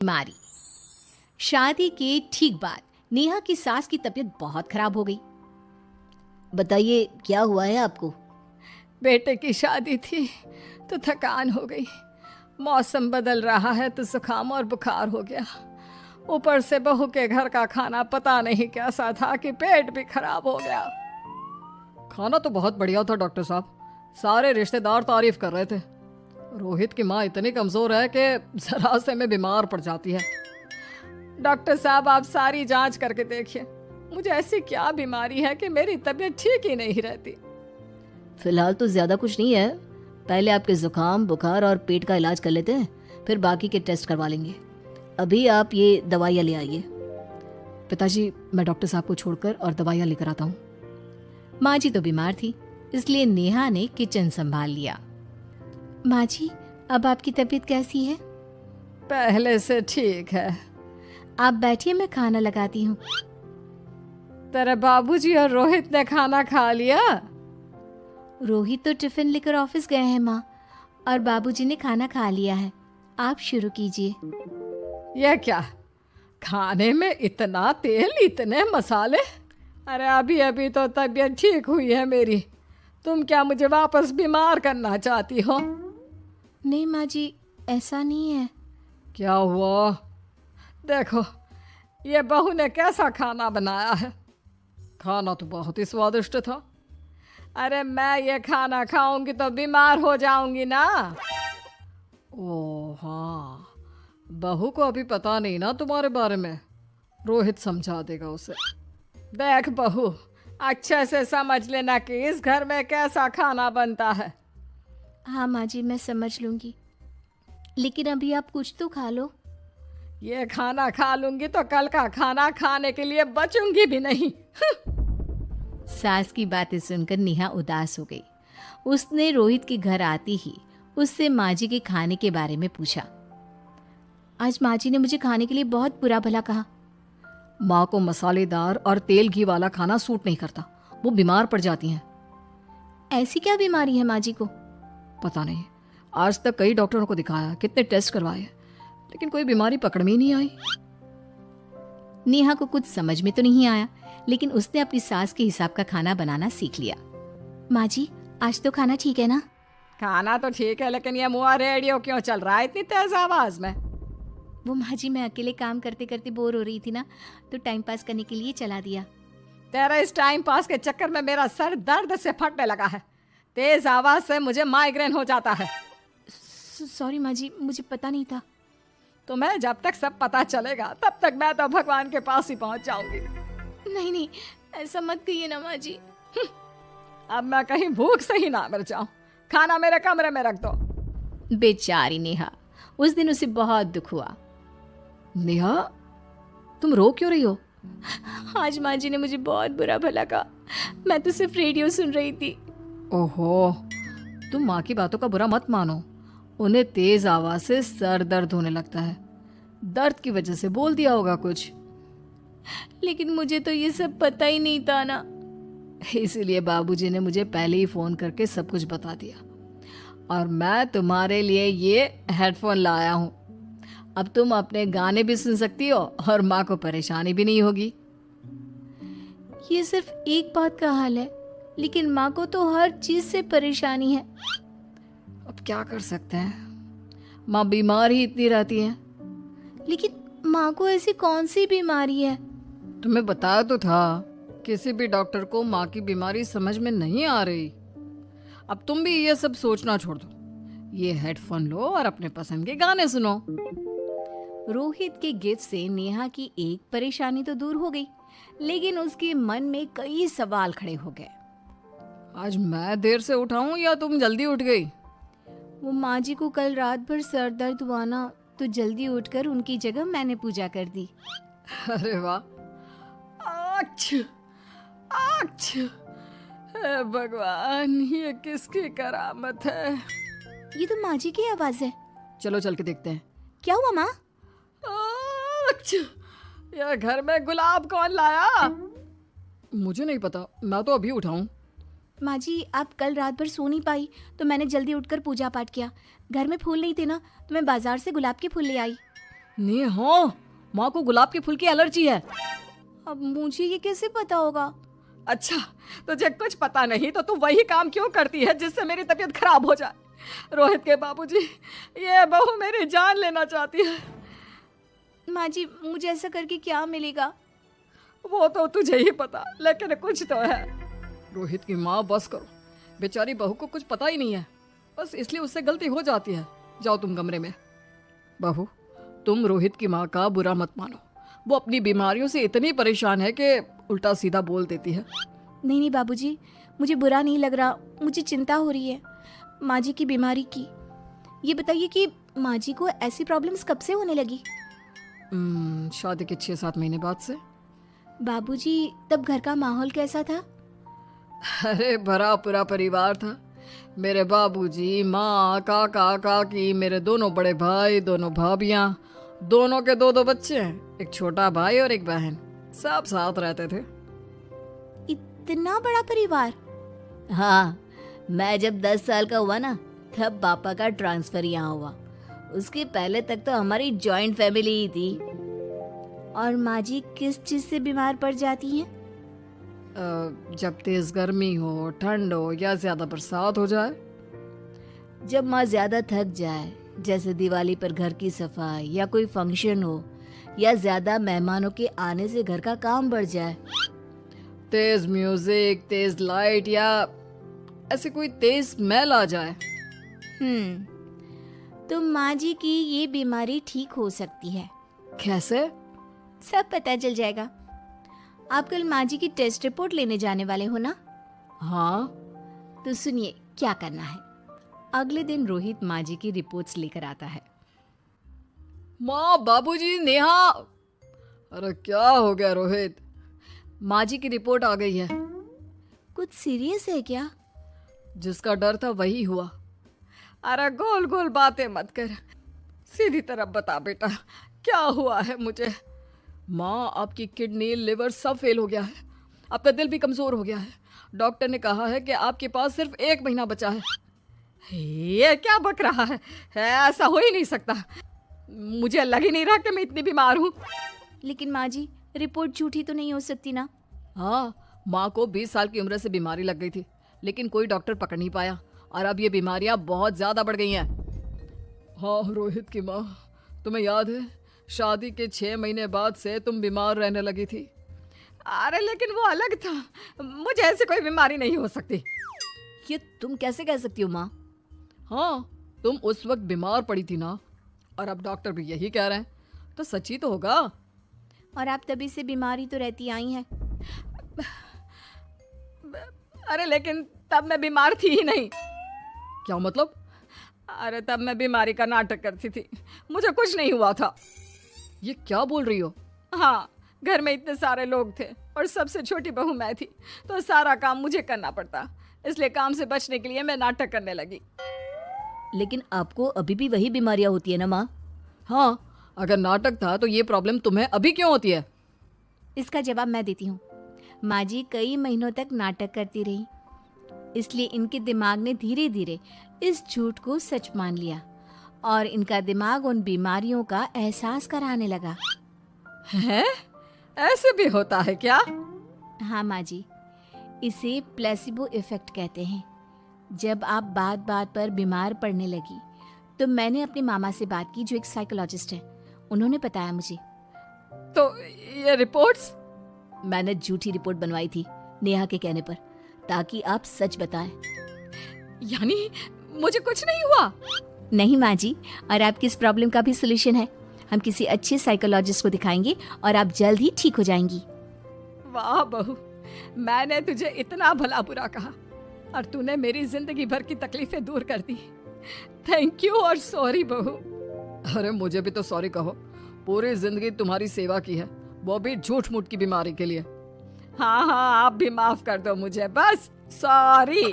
बीमारी। शादी के ठीक बाद नेहा की सास की तबीयत बहुत खराब हो गई। बताइए क्या हुआ है आपको? बेटे की शादी थी तो थकान हो गई। मौसम बदल रहा है तो जुकाम और बुखार हो गया। ऊपर से बहू के घर का खाना पता नहीं कैसा था कि पेट भी खराब हो गया। खाना तो बहुत बढ़िया था डॉक्टर साहब, सारे रिश्तेदार तारीफ कर रहे थे। रोहित की माँ इतनी कमजोर है कि जरा से में बीमार पड़ जाती है। डॉक्टर साहब आप सारी जांच करके देखिए, मुझे ऐसी क्या बीमारी है कि मेरी तबीयत ठीक ही नहीं रहती। फिलहाल तो ज्यादा कुछ नहीं है, पहले आपके जुकाम बुखार और पेट का इलाज कर लेते हैं, फिर बाकी के टेस्ट करवा लेंगे। अभी आप ये दवाइयाँ ले आइए। पिताजी मैं डॉक्टर साहब को छोड़कर और दवाइयाँ लेकर आता हूँ। माँ जी तो बीमार थी, इसलिए नेहा ने किचन संभाल लिया। माँ जी अब आपकी तबीयत कैसी है? पहले से ठीक है। आप बैठिए, मैं खाना लगाती हूँ। तेरे बाबूजी और रोहित ने खाना खा लिया? रोहित तो टिफिन लेकर ऑफिस गए हैं माँ, और बाबूजी ने खाना खा लिया है। आप शुरू कीजिए। यह क्या, खाने में इतना तेल इतने मसाले? अरे अभी अभी तो तबीयत ठीक हुई है मेरी, तुम क्या मुझे वापस बीमार करना चाहती हो? नहीं माँ जी, ऐसा नहीं है। क्या हुआ? देखो ये बहू ने कैसा खाना बनाया है। खाना तो बहुत ही स्वादिष्ट था। अरे मैं ये खाना खाऊंगी तो बीमार हो जाऊंगी ना। ओह हाँ, बहू को अभी पता नहीं ना तुम्हारे बारे में, रोहित समझा देगा उसे। देख बहू, अच्छे से समझ लेना कि इस घर में कैसा खाना बनता है। हाँ माँ जी, मैं समझ लूँगी, लेकिन अभी आप कुछ तो खा लो। ये खाना खा लूंगी तो कल का खाना खाने के लिए बचूंगी भी नहीं। सास की बातें सुनकर नेहा उदास हो गई। उसने रोहित के घर आते ही उससे माँ जी के खाने के बारे में पूछा। आज माँ जी ने मुझे खाने के लिए बहुत बुरा भला कहा। माँ को मसालेदार और तेल घी वाला खाना सूट नहीं करता, वो बीमार पड़ जाती हैं। ऐसी क्या बीमारी है माँ जी को? पता नहीं, आज तक कई डॉक्टरों को दिखाया, कितने टेस्ट करवाए, लेकिन कोई बीमारी पकड़ में ही नहीं आई। नेहा को कुछ समझ में तो नहीं आया, लेकिन उसने अपनी सास के हिसाब का खाना बनाना सीख लिया। माँ जी आज तो खाना ठीक है ना? खाना तो ठीक है, लेकिन ये मुआ रेडियो क्यों चल रहा है इतनी तेज आवाज में? वो माँ जी मैं अकेले काम करते करते बोर हो रही थी ना, तो टाइम पास करने के लिए चला दिया। तेरा इस टाइम पास के चक्कर में मेरा सर दर्द से फटने लगा है। तेज आवाज से मुझे माइग्रेन हो जाता है। सॉरी माँ जी, मुझे पता नहीं था। तुम्हें जब तक सब पता चलेगा तब तक मैं तो भगवान के पास ही पहुंच जाऊंगी। नहीं नहीं, ऐसा मत कहिए ना माँ जी। अब मैं कहीं भूख से ही ना मर जाऊं। खाना मेरे कमरे में रख दो। बेचारी नेहा, उस दिन उसे बहुत दुख हुआ। नेहा तुम रो क्यों रही हो? आज माँ जी ने मुझे बहुत बुरा भला कहा, मैं तो सिर्फ रेडियो सुन रही थी। ओहो, तुम माँ की बातों का बुरा मत मानो। उन्हें तेज आवाज से सर दर्द होने लगता है, दर्द की वजह से बोल दिया होगा कुछ। लेकिन मुझे तो ये सब पता ही नहीं था ना। इसीलिए बाबूजी ने मुझे पहले ही फोन करके सब कुछ बता दिया, और मैं तुम्हारे लिए ये हेडफोन लाया हूँ। अब तुम अपने गाने भी सुन सकती हो और माँ को परेशानी भी नहीं होगी। ये सिर्फ एक बात का हाल है, लेकिन माँ को तो हर चीज से परेशानी है। अब क्या कर सकते हैं, माँ बीमार ही इतनी रहती है। लेकिन माँ को ऐसी कौन सी बीमारी है? तुम्हें बताया तो था, किसी भी डॉक्टर को माँ की बीमारी समझ में नहीं आ रही। अब तुम भी ये सब सोचना छोड़ दो, ये हेडफोन लो और अपने पसंद के गाने सुनो। रोहित के गिफ्ट से नेहा की एक परेशानी तो दूर हो गई, लेकिन उसके मन में कई सवाल खड़े हो गए। आज मैं देर से उठा हूँ या तुम जल्दी उठ गई? वो माँ जी को कल रात भर सर दर्द हुआ ना, तो जल्दी उठकर उनकी जगह मैंने पूजा कर दी। अरे वाह, अच्छा अच्छा, हे भगवान ये किसकी करामत है? ये तो माँ जी की आवाज है। चलो चल के देखते हैं। क्या हुआ माँ? अच्छा, यह घर में गुलाब कौन लाया? मुझे नहीं पता, मैं तो अभी उठा हूँ। माँ जी आप कल रात भर सो नहीं पाई, तो मैंने जल्दी उठकर पूजा पाठ किया। घर में फूल नहीं थे ना, तो मैं बाजार से गुलाब के फूल ले आई। नेहा, माँ को गुलाब के फूल की एलर्जी है। अब मुझे ये कैसे पता होगा? अच्छा, तुझे कुछ पता नहीं तो तू वही काम क्यों करती है जिससे मेरी तबीयत खराब हो जाए? रोहित के बाबूजी, ये बहू मेरी जान लेना चाहती है। माँ जी, मुझे ऐसा करके क्या मिलेगा? वो तो तुझे ही पता, लेकिन कुछ तो है। रोहित की माँ, बस करो। बेचारी बहू को कुछ पता ही नहीं है, बस इसलिए उससे गलती हो जाती है। जाओ तुम कमरे में। बहू, तुम रोहित की माँ का बुरा मत मानो। वो अपनी बीमारियों से इतनी परेशान है कि उल्टा सीधा बोल देती है। नहीं नहीं बाबूजी, मुझे बुरा नहीं लग रहा, मुझे चिंता हो रही है माँ जी की बीमारी की। ये बताइए कि माँ जी को ऐसी प्रॉब्लम्स कब से होने लगी? शादी के 6-7 महीने बाद से। बाबूजी, तब घर का माहौल कैसा था? अरे भरा पूरा परिवार था। मेरे बाबूजी, माँ, काका, काकी, मेरे दोनों बड़े भाई, दोनों भाभियाँ, दोनों के 2-2 बच्चे हैं, एक छोटा भाई और एक बहन। सब साथ रहते थे। इतना बड़ा परिवार? हाँ, मैं जब 10 साल का हुआ ना, तब पापा का ट्रांसफर यहाँ हुआ। उसके पहले तक तो हमारी जॉइंट फैमिली ही थी। और माँ जी किस चीज से बीमार पड़ जाती हैं? जब तेज गर्मी हो, ठंड हो या ज्यादा बरसात हो जाए। जब माँ ज्यादा थक जाए, जैसे दिवाली पर घर की सफाई या कोई फंक्शन हो, या ज्यादा मेहमानों के आने से घर का काम बढ़ जाए। तेज म्यूजिक, तेज लाइट या ऐसे कोई तेज स्मेल आ जाए। तो माँ जी की ये बीमारी ठीक हो सकती है। कैसे? सब पता चल जाएगा। आप कल माँ जी की टेस्ट रिपोर्ट लेने जाने वाले हो ना? हाँ। तो सुनिए क्या करना है। अगले दिन रोहित माँ जी की रिपोर्ट्स लेकर आता है। माँ, बाबूजी, नेहा। अरे क्या हो गया रोहित? माँ जी की रिपोर्ट आ गई है। कुछ सीरियस है क्या? जिसका डर था वही हुआ। अरे गोल गोल बातें मत कर, सीधी तरफ बता बेटा, क्या हुआ है मुझे? माँ, आपकी किडनी, लिवर सब फेल हो गया है। आपका दिल भी कमजोर हो गया है। डॉक्टर ने कहा है कि आपके पास सिर्फ 1 महीना बचा है। ये क्या बक रहा है? ऐसा हो ही नहीं सकता। मुझे लग ही नहीं रहा कि मैं इतनी बीमार हूँ। लेकिन माँ जी, रिपोर्ट झूठी तो नहीं हो सकती ना? हाँ, माँ को 20 साल की उम्र से बीमारी लग गई थी, लेकिन कोई डॉक्टर पकड़ नहीं पाया और अब ये बीमारियां बहुत ज्यादा बढ़ गई हैं। हाँ रोहित की माँ, तुम्हें याद है शादी के 6 महीने बाद से तुम बीमार रहने लगी थी। अरे लेकिन वो अलग था, मुझे ऐसी कोई बीमारी नहीं हो सकती। ये तुम कैसे कह सकती हो माँ? हाँ, तुम उस वक्त बीमार पड़ी थी ना, और अब डॉक्टर भी यही कह रहे हैं, तो सच ही तो होगा। और आप तभी से बीमारी तो रहती आई हैं। अरे लेकिन तब मैं बीमार थी ही नहीं। क्या मतलब? अरे तब मैं बीमारी का नाटक करती थी, मुझे कुछ नहीं हुआ था। ये क्या बोल रही हो? हाँ, घर में इतने सारे लोग थे और सबसे छोटी बहू मैं थी, तो सारा काम मुझे करना पड़ता, इसलिए काम से बचने के लिए मैं नाटक करने लगी। लेकिन आपको अभी भी वही बीमारियां होती है ना माँ? हाँ, अगर नाटक था तो ये प्रॉब्लम तुम्हें अभी क्यों होती है? इसका जवाब मैं देती हूँ। माँ जी कई महीनों तक नाटक करती रही, इसलिए इनके दिमाग ने धीरे धीरे इस झूठ को सच मान लिया और इनका दिमाग उन बीमारियों का एहसास कराने लगा। हैं? ऐसे भी होता है क्या? हाँ माँ जी, इसे प्लेसिबो इफेक्ट कहते हैं। जब आप बात बात पर बीमार पड़ने लगी तो मैंने अपने मामा से बात की, जो एक साइकोलॉजिस्ट है। उन्होंने बताया मुझे। तो ये रिपोर्ट्स? मैंने झूठी रिपोर्ट बनवाई थी नेहा के कहने पर, ताकि आप सच बताएं। यानी मुझे कुछ नहीं हुआ? नहीं माँ जी, और आपकी इस प्रॉब्लम का भी सोल्यूशन है। हम किसी अच्छे साइकोलॉजिस्ट को दिखाएंगे और आप जल्द ही ठीक हो जाएंगी। वाह बहू, मैंने तुझे इतना भला बुरा कहा और तूने मेरी जिंदगी भर की तकलीफें दूर कर दी। थैंक यू और सॉरी बहू। अरे मुझे भी तो सॉरी कहो, पूरी जिंदगी तुम्हारी सेवा की है, वो भी झूठ मूठ की बीमारी के लिए। हाँ हाँ, आप भी माफ कर दो मुझे, बस सॉरी।